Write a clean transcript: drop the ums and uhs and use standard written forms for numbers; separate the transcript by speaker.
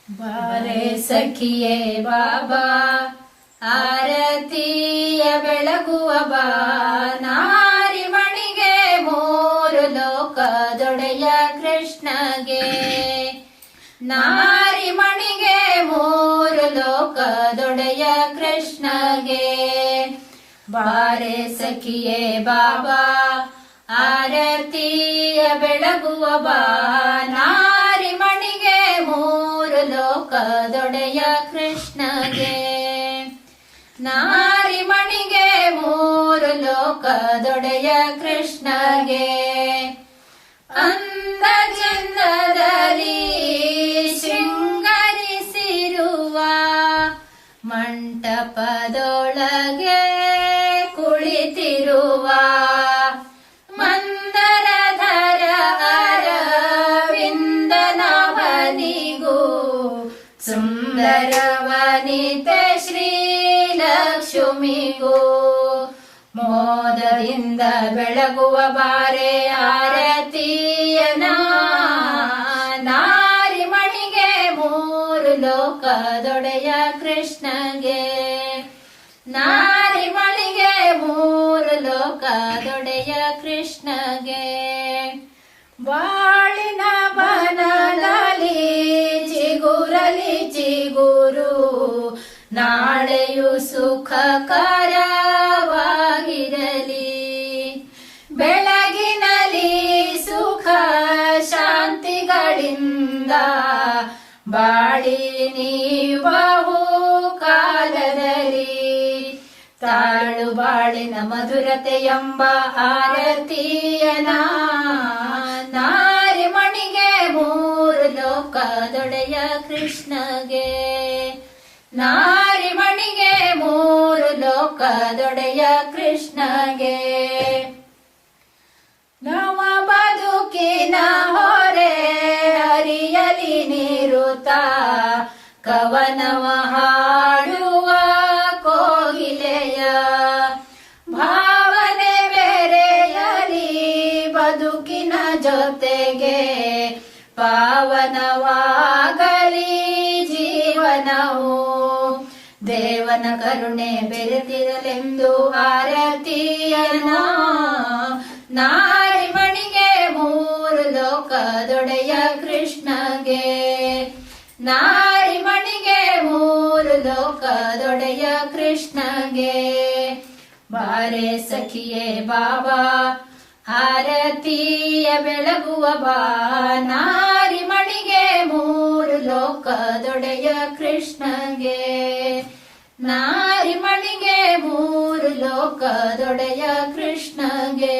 Speaker 1: ಬಾರೆ ಸಖಿಯೇ ಬಾಬಾ ಆರತಿಯ ಬೆಳಗುವ ಬಾ, ನಾರಿಮಣಿಗೆ ಮೂರು ಲೋಕದೊಡೆಯ ಕೃಷ್ಣಗೆ, ನಾರಿಮಣಿಗೆ ಮೂರು ಲೋಕದೊಡೆಯ ಕೃಷ್ಣಗೆ. ಬಾರೆ ಸಖಿಯೇ ಬಾಬಾ ಆರತಿಯ ಬೆಳಗುವ ಬಾ, ನಾರಿಮಣಿಗೆ ಮೂರು ಲೋಕದೊಡೆಯ ಕೃಷ್ಣಗೆ, ನಾರಿಮಣಿಗೆ ಮೂರು ಲೋಕದೊಡೆಯ ಕೃಷ್ಣಗೆ. ಅಂದ ಚಂದದಲ್ಲಿ ಶೃಂಗರಿಸಿರುವ ಮಂಟಪದೊಳಗೆ ಕುಳಿತಿರುವ ಮಂದರಧರ ಅರವಿಂದನವನಿಗೂ ಸುಂದರ ವನಿತೆ ಶ್ರೀಲಕ್ಷ್ಮಿಗೂ ಮೋದದಿಂದ ಬೆಳಗುವ ಬಾರೆ ಆರತಿಯನ, ನಾರಿಮಣಿಗೆ ಮೂರು ಲೋಕದೊಡೆಯ ಕೃಷ್ಣಗೆ, ನಾರಿಮಣಿಗೆ ಮೂರು ಲೋಕದೊಡೆಯ ಕೃಷ್ಣಗೆ. ಬಾಳಿನ ಬನದಲ್ಲಿ ಚಿಗುರಲಿ ಚಿಗುರು, ನಾಳೆಯು ಸುಖಕರವಾಗಿರಲಿ, ಬೆಳಗಿನಲ್ಲಿ ಸುಖ ಶಾಂತಿಗಳಿಂದ ಬಾಳಿ ಬಹು ಕಾಲದಲ್ಲಿ. ತಾಳು ಬಾಳಿನ ಮಧುರತೆ ಎಂಬ ಆರತಿಯನ, ನಾರಿಮಣಿಗೆ ಮೂರು ಲೋಕದೊಡೆಯ ಕೃಷ್ಣಗೆ, ನಾರಿಮಣಿಗೆ ಮೂರು ಲೋಕದೊಡೆಯ ಕೃಷ್ಣಗೆ. ನವ ಬದುಕಿನ ಹೊರೆ ಅರಿಯಲಿ ನಿರುತ, ಕವನವ ಹಾಡುವ ಕೋಗಿಲೆಯ ಭಾವನೆ ಬೆರೆಯಲಿ ಬದುಕಿನ ಜೊತೆಗೆ, ಪಾವನವಾಗಲಿ ಜೀವನವು ದೇವನ ಕರುಣೆ ಬೆರೆತಿರಲೆಂದು ಆರತಿಯನ, ನಾರಿಮಣಿಗೆ ಮೂರು ಲೋಕದೊಡೆಯ ಕೃಷ್ಣಗೆ, ನಾರಿಮಣಿಗೆ ಮೂರು ಲೋಕದೊಡೆಯ ಕೃಷ್ಣಗೆ. ಬಾರೆ ಸಖಿಯೇ ಬಾಬಾ ಆರತಿಯ ಬೆಳಗುವ ಬಾ, ನಾರಿಮಣಿಗೆ ಮೂರು ಲೋಕದೊಡೆಯ ಕೃಷ್ಣಗೆ, ನಾರಿಮಣಿಗೆ ಮೂರು ಲೋಕದೊಡೆಯ ಕೃಷ್ಣಗೆ.